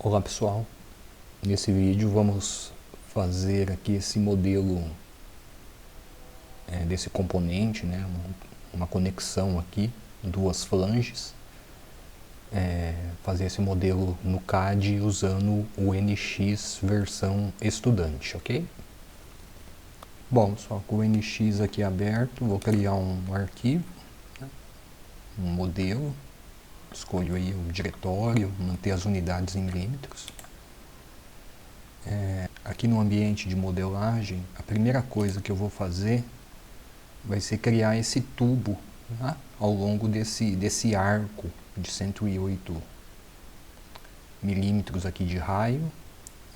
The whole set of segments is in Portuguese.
Olá pessoal, nesse vídeo vamos fazer aqui esse modelo desse componente, né, uma conexão aqui, duas flanges, fazer esse modelo no CAD usando o NX versão estudante, ok? Bom pessoal, com o NX aqui aberto, vou criar um arquivo, né, um modelo, escolho aí o diretório, manter as unidades em milímetros. Aqui no ambiente de modelagem, a primeira coisa que eu vou fazer vai ser criar esse tubo, tá, ao longo desse arco de 108 milímetros aqui de raio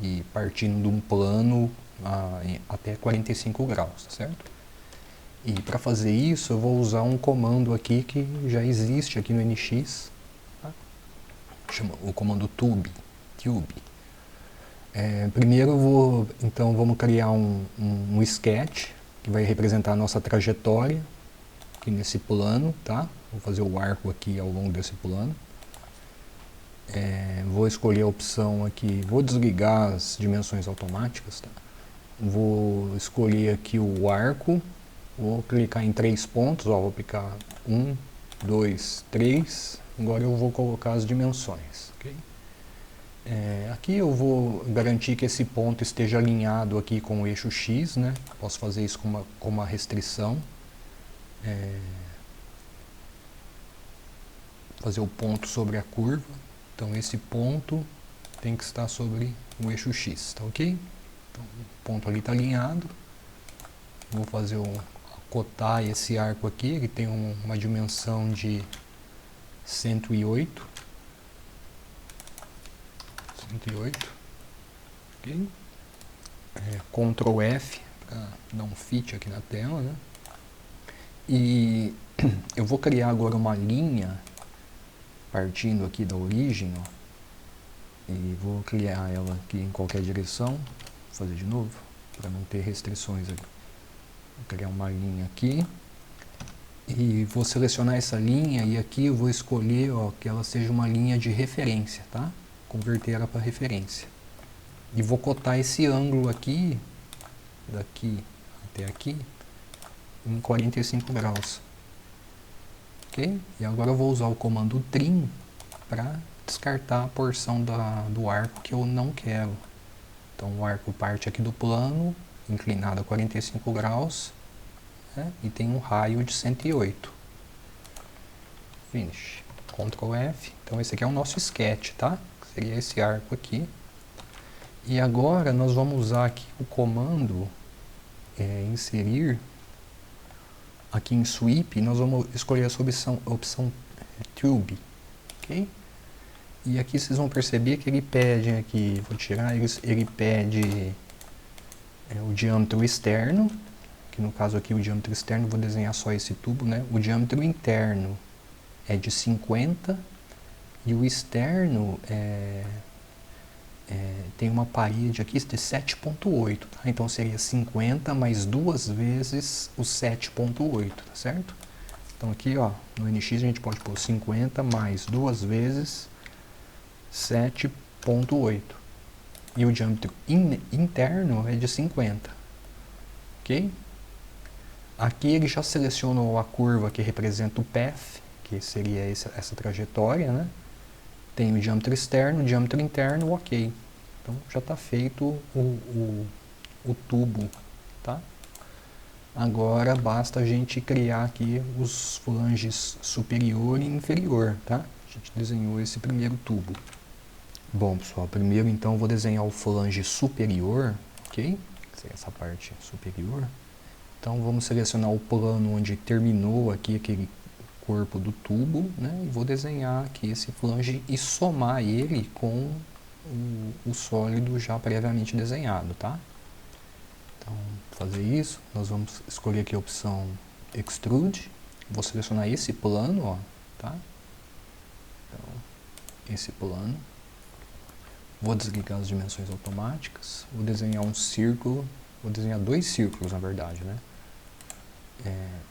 e partindo de um plano até 45 graus, tá certo? E para fazer isso eu vou usar um comando aqui que já existe aqui no NX, tá? Chama o comando tube. Primeiro vamos criar um sketch que vai representar a nossa trajetória aqui nesse plano, tá? Vou fazer o arco aqui ao longo desse plano. Vou escolher a opção aqui, vou desligar as dimensões automáticas, tá? Vou escolher aqui o arco, vou clicar em 3 pontos, ó, vou aplicar 1, 2, 3, agora eu vou colocar as dimensões, ok? Aqui eu vou garantir que esse ponto esteja alinhado aqui com o eixo X, né? Posso fazer isso com uma restrição. Fazer o ponto sobre a curva. Então esse ponto tem que estar sobre o eixo X, tá ok? Então o ponto ali está alinhado. Vou fazer acotar esse arco aqui, ele tem uma dimensão de 108. 108, ok? Ctrl F para dar um fit aqui na tela, né? E eu vou criar agora uma linha partindo aqui da origem, ó, e vou criar ela aqui em qualquer direção. Vou fazer de novo para não ter restrições aqui. Vou criar uma linha aqui e vou selecionar essa linha e aqui eu vou escolher, ó, que ela seja uma linha de referência, tá? Converter ela para referência. E vou cotar esse ângulo aqui, daqui até aqui, em 45 graus. Ok? E agora eu vou usar o comando trim para descartar a porção do arco que eu não quero. Então o arco parte aqui do plano, inclinado a 45 graus, né? E tem um raio de 108. Finish. Ctrl F. Então esse aqui é o nosso sketch, tá? Seria esse arco aqui. E agora nós vamos usar aqui o comando inserir. Aqui em Sweep nós vamos escolher essa opção Tube, ok? E aqui vocês vão perceber que ele pede aqui, vou tirar, ele pede o diâmetro externo, que no caso aqui o diâmetro externo, vou desenhar só esse tubo, né? O diâmetro interno é de 50 e o externo tem uma parede aqui de 7.8, tá? Então seria 50 mais 2 vezes o 7.8, tá certo? Então aqui, ó, no NX a gente pode pôr 50 mais 2 vezes 7.8. E o diâmetro interno é de 50, ok? Aqui ele já selecionou a curva que representa o path, que seria essa trajetória, né? Tem o diâmetro externo, o diâmetro interno, ok. Então já está feito o tubo, tá? Agora basta a gente criar aqui os flanges superior e inferior, tá? A gente desenhou esse primeiro tubo. Bom pessoal, primeiro então eu vou desenhar o flange superior, ok? Seria essa parte superior. Então vamos selecionar o plano onde terminou aqui aquele corpo do tubo, né? E vou desenhar aqui esse flange e somar ele com o sólido já previamente desenhado, tá? Então, para fazer isso, nós vamos escolher aqui a opção Extrude. Vou selecionar esse plano, ó, tá? Então, esse plano. Vou desligar as dimensões automáticas. Vou desenhar um círculo. Vou desenhar 2 círculos, na verdade, né?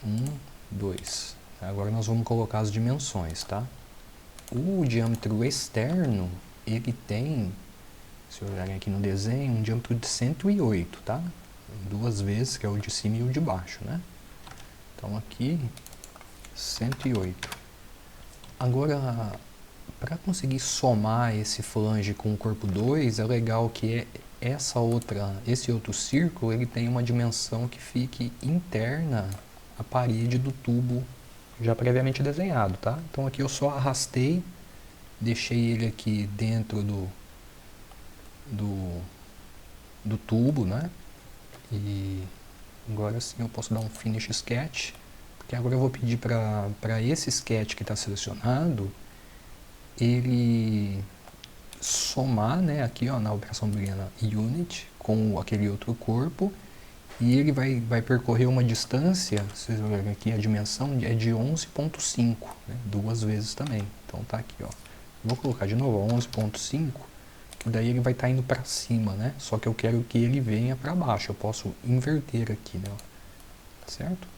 1, 2. Agora nós vamos colocar as dimensões, tá? O diâmetro externo, ele tem Se olharem aqui no desenho, um diâmetro de 108, tá? Duas vezes, que é o de cima e o de baixo, né? Então aqui, 108. Agora, para conseguir somar esse flange com o corpo 2, é legal que esse outro círculo ele tem uma dimensão que fique interna à parede do tubo já previamente desenhado, tá? Então aqui eu só arrastei, deixei ele aqui dentro do tubo, né? E agora sim eu posso dar um Finish Sketch, porque agora eu vou pedir para esse sketch que está selecionado, ele somar, né, aqui ó, na operação booleana unit com aquele outro corpo, e ele vai percorrer uma distância, vocês olharem aqui, a dimensão é de 11.5, né, duas vezes também. Então tá aqui, ó. Vou colocar de novo 11.5, que daí ele vai estar indo para cima, né? Só que eu quero que ele venha para baixo. Eu posso inverter aqui, né? Tá certo?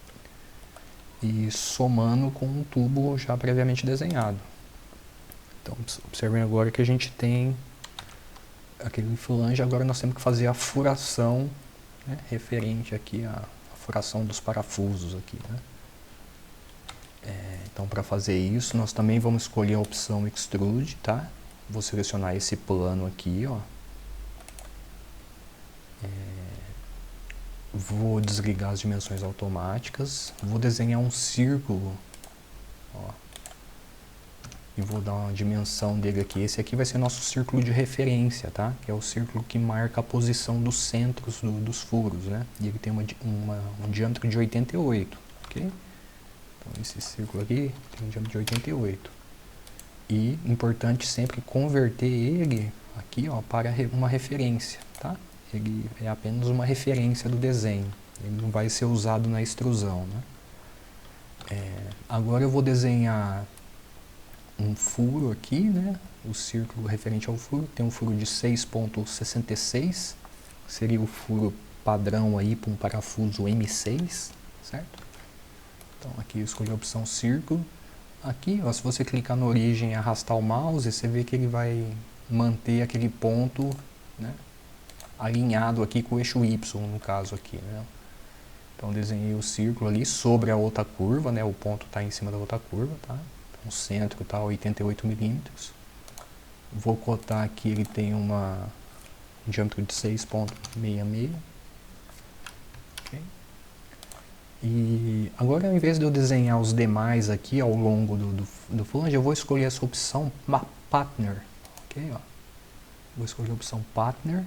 E somando com um tubo já previamente desenhado. Então observem agora que a gente tem aquele flange. Agora nós temos que fazer a furação, né, referente aqui à furação dos parafusos aqui, né? Então para fazer isso nós também vamos escolher a opção Extrude, tá? Vou selecionar esse plano aqui, ó. Vou desligar as dimensões automáticas, vou desenhar um círculo, ó, e vou dar uma dimensão dele aqui. Esse aqui vai ser nosso círculo de referência, tá? Que é o círculo que marca a posição dos centros dos furos, né? E ele tem um diâmetro de 88, ok? Então esse círculo aqui tem um diâmetro de 88. E importante sempre converter ele aqui, ó, para uma referência, tá? Ele é apenas uma referência do desenho, ele não vai ser usado na extrusão, né? Agora eu vou desenhar um furo aqui, né? O círculo referente ao furo tem um furo de 6.66, seria o furo padrão aí para um parafuso M6, certo? Então aqui eu escolhi a opção círculo. Aqui, ó, se você clicar na origem e arrastar o mouse, você vê que ele vai manter aquele ponto, né, alinhado aqui com o eixo Y, no caso aqui, né? Então desenhei o círculo ali sobre a outra curva, né? O ponto está em cima da outra curva, tá? Então, o centro está a 88 milímetros. Vou cotar aqui, ele tem um diâmetro de 6.66. Okay. E agora, ao invés de eu desenhar os demais aqui ao longo do flange, eu vou escolher essa opção Partner. Ok, ó. Vou escolher a opção Partner.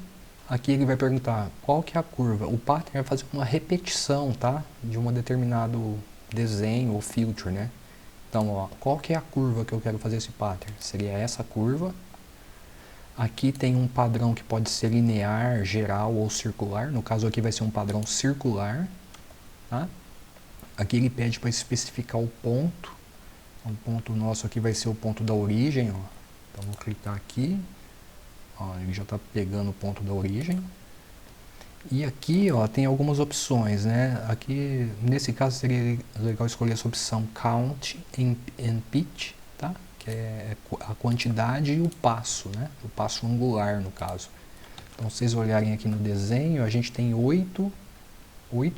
Aqui ele vai perguntar qual que é a curva. O Partner vai fazer uma repetição, tá? De um determinado desenho ou feature, né? Então, ó, qual que é a curva que eu quero fazer esse Partner? Seria essa curva. Aqui tem um padrão que pode ser linear, geral ou circular. No caso aqui vai ser um padrão circular, tá? Aqui ele pede para especificar o ponto. O ponto nosso aqui vai ser o ponto da origem, ó. Então vou clicar aqui. Ó, ele já está pegando o ponto da origem. E aqui, ó, tem algumas opções, né? Aqui, nesse caso, seria legal escolher essa opção Count and Pitch, tá? Que é a quantidade e o passo, né? O passo angular, no caso. Então, se vocês olharem aqui no desenho, a gente tem 8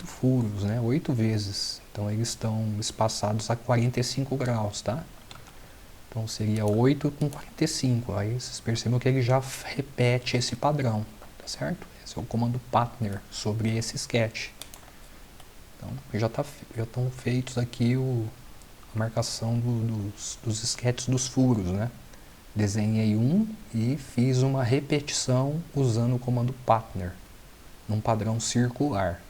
furos, né? 8 vezes. Então, eles estão espaçados a 45 graus, tá? Então seria 8 com 45, aí vocês percebem que ele já repete esse padrão, tá certo? Esse é o comando Partner sobre esse sketch. Então já estão feitos aqui a marcação dos sketches dos furos, né? Desenhei um e fiz uma repetição usando o comando Partner, num padrão circular.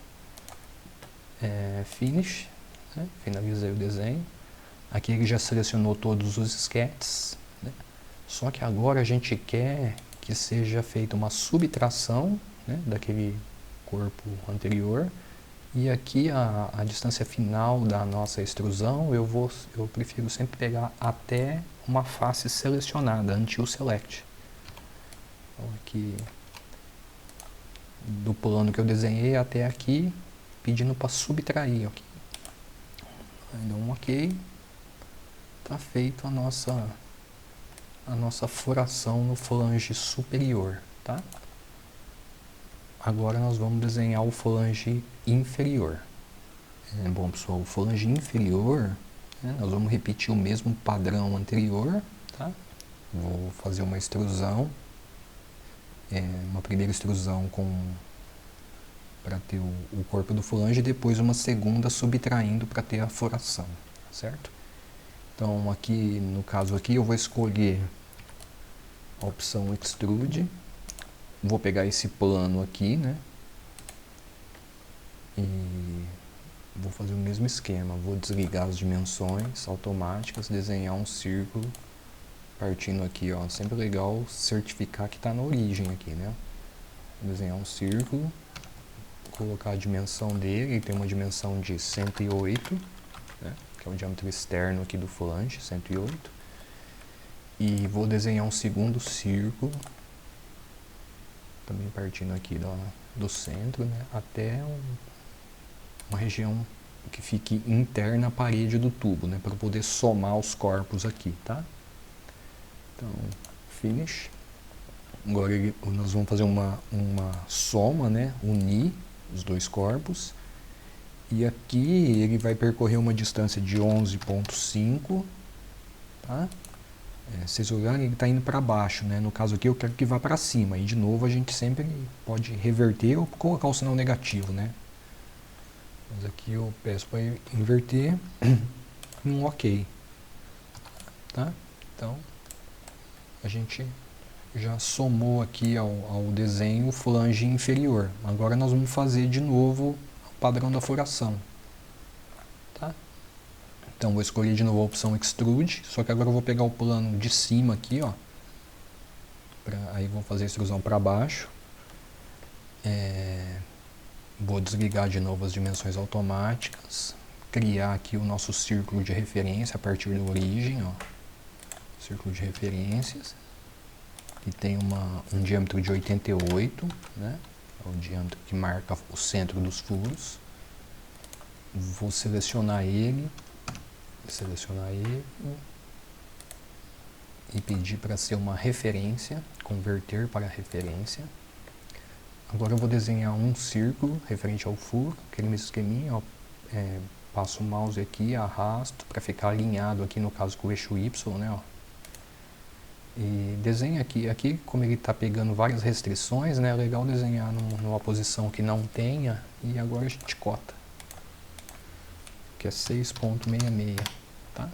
Finish, né? Finalizei o desenho. Aqui ele já selecionou todos os sketches, né? Só que agora a gente quer que seja feita uma subtração, né, daquele corpo anterior. E aqui a distância final da nossa extrusão, eu prefiro sempre pegar até uma face selecionada, Until Select. Então aqui, do plano que eu desenhei até aqui, pedindo para subtrair. Okay? Aí dou um OK. Está feita a nossa furação no flange superior, tá? agora nós vamos desenhar o flange inferior. Bom, pessoal, o flange inferior, né, nós vamos repetir o mesmo padrão anterior, tá? Vou fazer uma extrusão, uma primeira extrusão para ter o corpo do flange e depois uma segunda subtraindo para ter a furação, certo? Então aqui, no caso aqui, eu vou escolher a opção Extrude, vou pegar esse plano aqui, né? E vou fazer o mesmo esquema, vou desligar as dimensões automáticas, desenhar um círculo, partindo aqui, ó, sempre legal certificar que está na origem aqui, né? Vou desenhar um círculo, colocar a dimensão dele, ele tem uma dimensão de 108, né? Que é o diâmetro externo aqui do flange, 108. E vou desenhar um segundo círculo, também partindo aqui do centro, né? Até uma região que fique interna à parede do tubo, né? Para poder somar os corpos aqui, tá? Então, finish. Agora nós vamos fazer uma soma, né? Unir os dois corpos. E aqui ele vai percorrer uma distância de 11,5, tá? Vocês olharem, ele está indo para baixo, né? No caso aqui eu quero que vá para cima. E de novo a gente sempre pode reverter ou colocar o sinal negativo, né? Mas aqui eu peço para inverter um OK, tá? Então a gente já somou aqui ao desenho o flange inferior. Agora nós vamos fazer de novo o padrão da furação, tá? Então vou escolher de novo a opção Extrude, só que agora eu vou pegar o plano de cima aqui, ó. Aí vou fazer a extrusão para baixo. Vou desligar de novo as dimensões automáticas, criar aqui o nosso círculo de referência a partir da origem, ó. Círculo de referências. E tem um diâmetro de 88, né? É o diâmetro que marca o centro dos furos. Vou selecionar ele e pedir para ser uma referência, converter para referência. Agora eu vou desenhar um círculo referente ao furo, aquele mesmo esqueminha, ó, passo o mouse aqui, arrasto para ficar alinhado aqui no caso com o eixo Y, né, ó. E desenha aqui como ele está pegando várias restrições, né, é legal desenhar numa posição que não tenha, e agora a gente cota, que é 6,66, tá?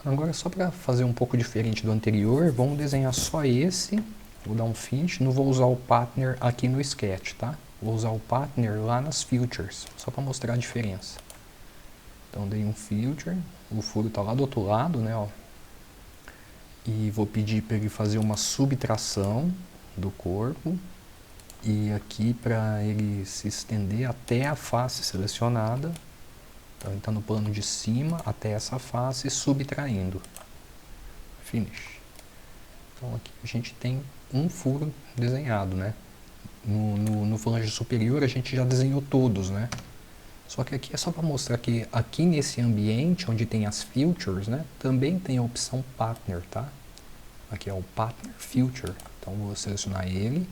Agora só para fazer um pouco diferente do anterior, vamos desenhar só esse, vou dar um finish, não vou usar o partner aqui no sketch, tá? Vou usar o partner lá nas features, só para mostrar a diferença. Então dei um filter, o furo está lá do outro lado, né, ó. E vou pedir para ele fazer uma subtração do corpo. E aqui para ele se estender até a face selecionada. Então ele está no plano de cima até essa face, subtraindo. Finish. Então aqui a gente tem um furo desenhado, né? No flange superior a gente já desenhou todos, né? Só que aqui é só para mostrar que aqui nesse ambiente onde tem as features, né, também tem a opção partner, tá? Aqui é o partner feature. Então vou selecionar ele.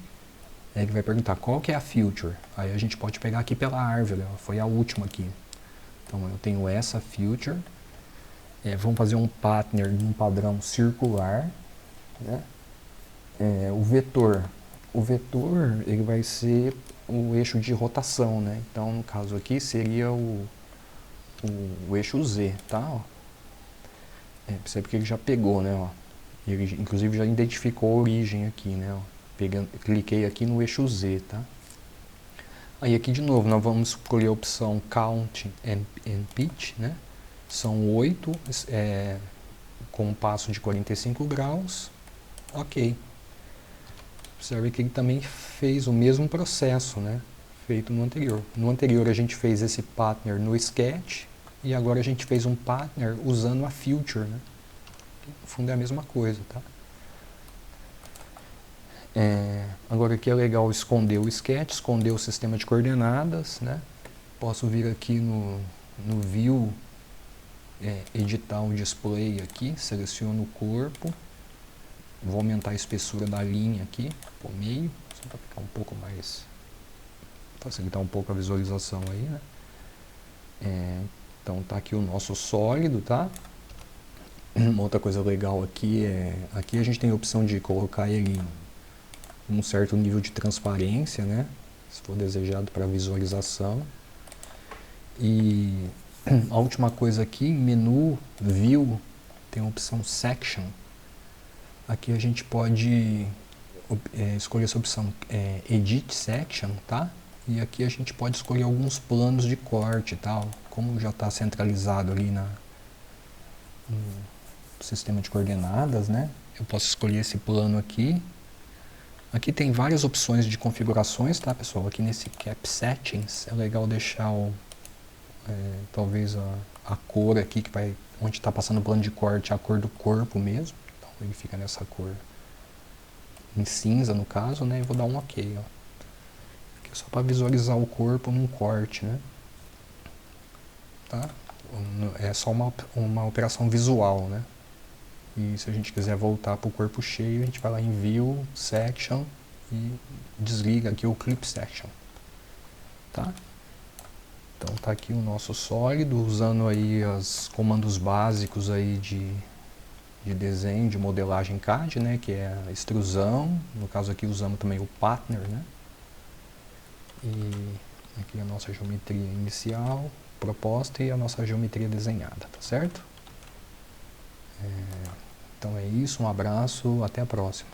Ele vai perguntar qual que é a feature. Aí a gente pode pegar aqui pela árvore, ó, foi a última aqui. Então eu tenho essa feature. Vamos fazer um partner num padrão circular, né? O vetor. O vetor ele vai ser o eixo de rotação, né? Então no caso aqui seria o eixo Z, tá? Ó. Percebe que ele já pegou, né? Ó. Ele inclusive já identificou a origem aqui, né? Ó. Cliquei aqui no eixo Z, tá? Aí aqui de novo nós vamos escolher a opção Count and Pitch, né? São 8 com um passo de 45 graus. Ok. Observe que ele também fez o mesmo processo, né, feito no anterior. No anterior a gente fez esse partner no sketch e agora a gente fez um partner usando a feature, né? No fundo é a mesma coisa, tá? Agora aqui é legal esconder o sketch, esconder o sistema de coordenadas, né? Posso vir aqui no View, editar o display aqui, seleciono o corpo. Vou aumentar a espessura da linha aqui, por meio, para ficar um pouco mais, facilitar um pouco a visualização aí, né? Então tá aqui o nosso sólido, tá? Uma outra coisa legal aqui aqui a gente tem a opção de colocar ele em um certo nível de transparência, né? Se for desejado para visualização. E a última coisa aqui, menu, view, tem a opção section. Aqui a gente pode escolher essa opção edit section, tá? E aqui a gente pode escolher alguns planos de corte e tal. Como já está centralizado ali no sistema de coordenadas, né? Eu posso escolher esse plano aqui. Aqui tem várias opções de configurações, tá, pessoal? Aqui nesse Cap Settings é legal deixar talvez a cor aqui, que vai, onde está passando o plano de corte, a cor do corpo mesmo. Então ele fica nessa cor em cinza, no caso, né? E vou dar um OK, ó. Aqui é só para visualizar o corpo num corte, né? Tá? É só uma operação visual, né? E se a gente quiser voltar para o corpo cheio, a gente vai lá em View, Section e desliga aqui o Clip Section. Tá? Então tá aqui o nosso sólido, usando aí os comandos básicos aí de desenho, de modelagem CAD, né? Que é a extrusão, no caso aqui usamos também o Partner, né? E aqui a nossa geometria inicial, proposta e a nossa geometria desenhada, tá certo? Então é isso, um abraço, até a próxima.